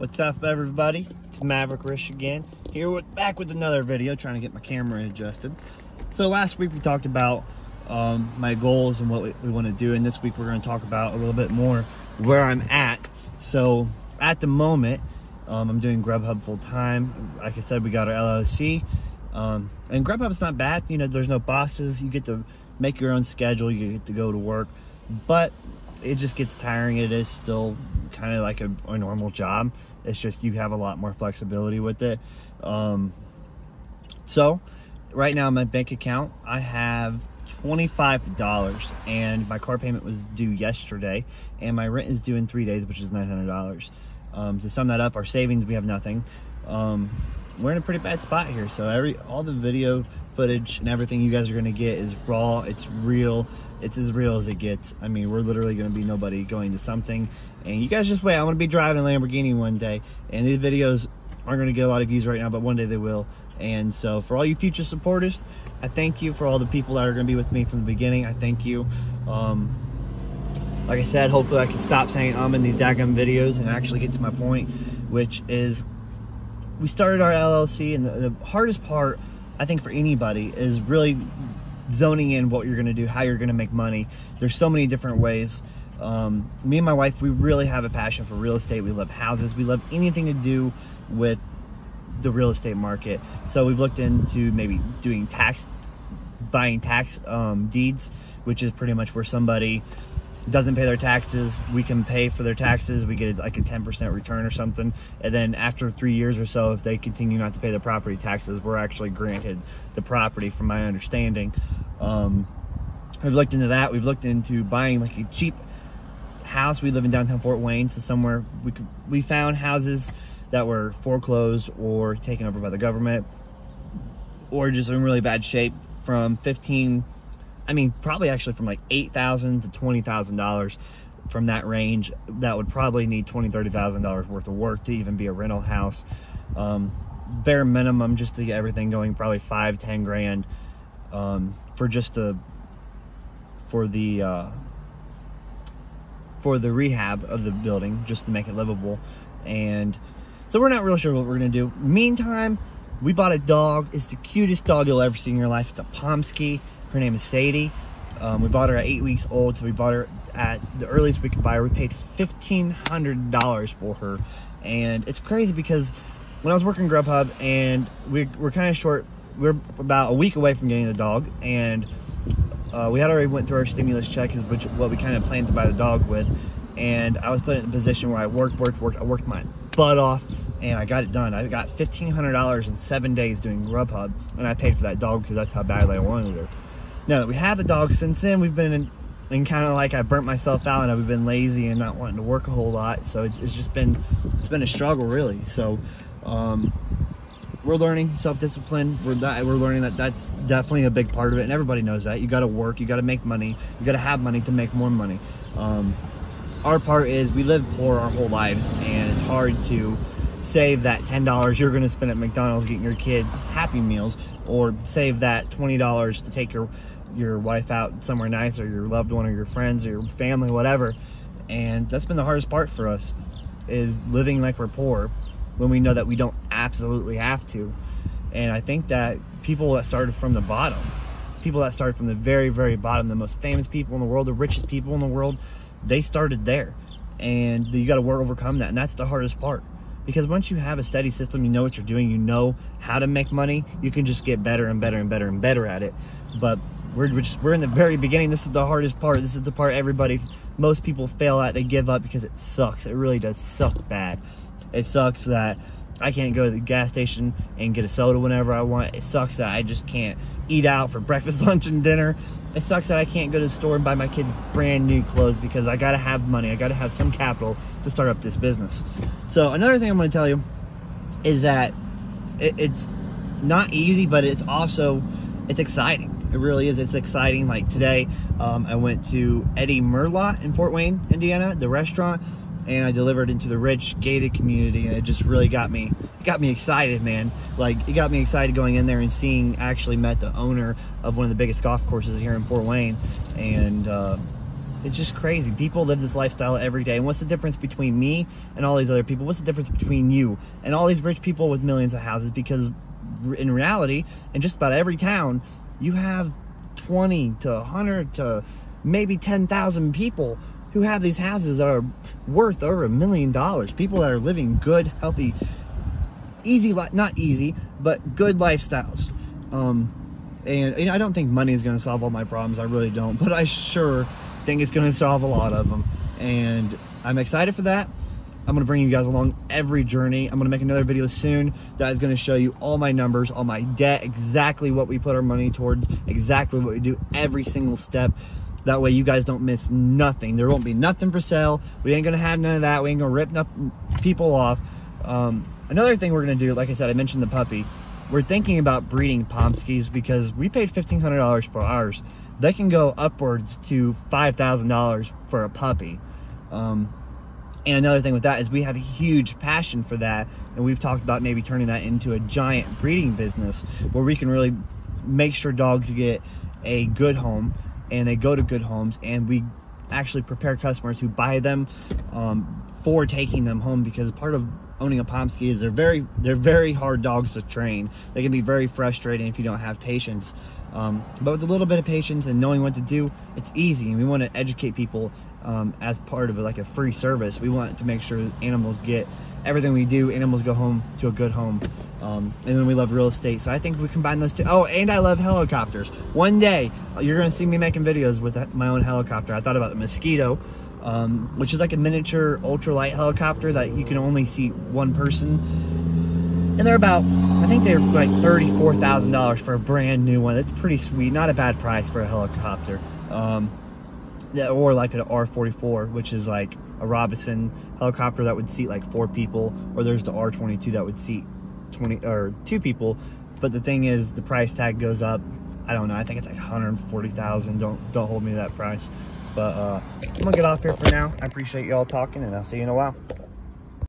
What's up, everybody? It's Maverick Rish again, back with another video, trying to get my camera adjusted. So last week we talked about my goals and what we want to do, and this week we're going to talk about a little bit more where I'm at. So at the moment, I'm doing Grubhub full time. Like I said, we got our LLC, and Grubhub's not bad. You know, there's no bosses. You get to make your own schedule. You get to go to work, but it just gets tiring. It is still kind of like a normal job. It's just you have a lot more flexibility with it. So right now in my bank account, I have $25, and my car payment was due yesterday, and my rent is due in 3 days, which is $900. To sum that up, our savings, we have nothing. We're in a pretty bad spot here. So all the video footage and everything you guys are gonna get is raw. It's real. It's as real as it gets. I mean, we're literally gonna be nobody going to something, and you guys just wait. I'm gonna be driving a Lamborghini one day, and these videos aren't gonna get a lot of views right now, but one day they will. And so for all you future supporters, I thank you. For all the people that are gonna be with me from the beginning, I thank you. Like I said, hopefully I can stop saying in these daggum videos and actually get to my point, which is we started our LLC, and the hardest part, I think, for anybody is really zoning in what you're going to do, how you're going to make money. There's so many different ways. Me and my wife, we really have a passion for real estate. We love houses. We love anything to do with the real estate market. So we've looked into maybe buying tax deeds, which is pretty much where somebody doesn't pay their taxes, we can pay for their taxes, we get like a 10% return or something, and then after 3 years or so, if they continue not to pay their property taxes, we're actually granted the property, from my understanding. We've looked into that. We've looked into buying like a cheap house. We live in downtown Fort Wayne, so somewhere we found houses that were foreclosed or taken over by the government, or just in really bad shape, from probably actually from like $8,000 to $20,000, from that range, that would probably need $20,000-$30,000 worth of work to even be a rental house. Bare minimum, just to get everything going, probably $5-10 grand for the rehab of the building, just to make it livable. And so we're not real sure what we're gonna do. Meantime, we bought a dog. It's the cutest dog you'll ever see in your life. It's a Pomsky. Her name is Sadie. We bought her at 8 weeks old, so we bought her at the earliest we could buy her. We paid $1,500 for her, and it's crazy because when I was working Grubhub, and we're kind of short, we're about a week away from getting the dog, and we had already went through our stimulus check, which what we kind of planned to buy the dog with, and I was put in a position where I worked. I worked my butt off, and I got it done. I got $1,500 in 7 days doing Grubhub, and I paid for that dog because that's how badly I wanted her. Now that we have the dog, since then we've been in kind of like, I burnt myself out, and I've been lazy and not wanting to work a whole lot. So it's been a struggle, really. So we're learning self-discipline. We're learning that's definitely a big part of it, and everybody knows that. You got to work, you got to make money, you got to have money to make more money. Our part is we live poor our whole lives, and it's hard to save that $10 you're going to spend at McDonald's getting your kids Happy Meals, or save that $20 to take your wife out somewhere nice, or your loved one, or your friends, or your family, whatever. And that's been the hardest part for us, is living like we're poor when we know that we don't absolutely have to. And I think that people that started from the bottom, people that started from the very, very bottom, the most famous people in the world, the richest people in the world, they started there. And you got to overcome that, and that's the hardest part. Because once you have a steady system, you know what you're doing, you know how to make money, you can just get better and better and better and better at it. But we're in the very beginning. This is the hardest part. This is the part most people fail at. They give up because it sucks. It really does suck bad. It sucks that I can't go to the gas station and get a soda whenever I want. It sucks that I just can't eat out for breakfast, lunch, and dinner. It sucks that I can't go to the store and buy my kids brand new clothes, because I gotta have money. I gotta have some capital to start up this business. So another thing I'm gonna tell you is that it's not easy, but it's exciting. It really is. It's exciting. Like today, I went to Eddie Murlaugh in Fort Wayne, Indiana, the restaurant, and I delivered into the rich gated community, and it just really got me excited, man. Like, it got me excited going in there and actually met the owner of one of the biggest golf courses here in Fort Wayne, and It's just crazy. People live this lifestyle every day. And what's the difference between me and all these other people? What's the difference between you and all these rich people with millions of houses? Because in reality, in just about every town, you have 20 to 100 to maybe 10,000 people who have these houses that are worth over $1 million. People that are living good, healthy, easy, not easy, but good lifestyles. And you know, I don't think money is going to solve all my problems. I really don't. But I sure think it's going to solve a lot of them. And I'm excited for that. I'm going to bring you guys along every journey. I'm going to make another video soon that is going to show you all my numbers, all my debt, exactly what we put our money towards, exactly what we do, every single step. That way you guys don't miss nothing. There won't be nothing for sale. We ain't going to have none of that. We ain't going to rip people off. Another thing we're going to do, like I said, I mentioned the puppy. We're thinking about breeding Pomskis because we paid $1,500 for ours. They can go upwards to $5,000 for a puppy. And another thing with that is we have a huge passion for that, and we've talked about maybe turning that into a giant breeding business where we can really make sure dogs get a good home and they go to good homes, and we actually prepare customers who buy them for taking them home, because part of owning a Pomsky is they're very hard dogs to train. They can be very frustrating if you don't have patience. But with a little bit of patience and knowing what to do, it's easy. And we want to educate people as part of like a free service. We want to make sure animals get everything we do. Animals go home to a good home. And then we love real estate. So I think if we combine those two. Oh, and I love helicopters. One day you're going to see me making videos with my own helicopter. I thought about the Mosquito, which is like a miniature ultralight helicopter that you can only seat one person. And they're about, I think they're like $34,000 for a brand new one. That's pretty sweet. Not a bad price for a helicopter. Or like an R-44, which is like a Robinson helicopter that would seat like 4 people. Or there's the R-22 that would seat 2 people. But the thing is, the price tag goes up. I don't know. I think it's like $140,000. Don't hold me to that price. But I'm gonna get off here for now. I appreciate y'all talking, and I'll see you in a while.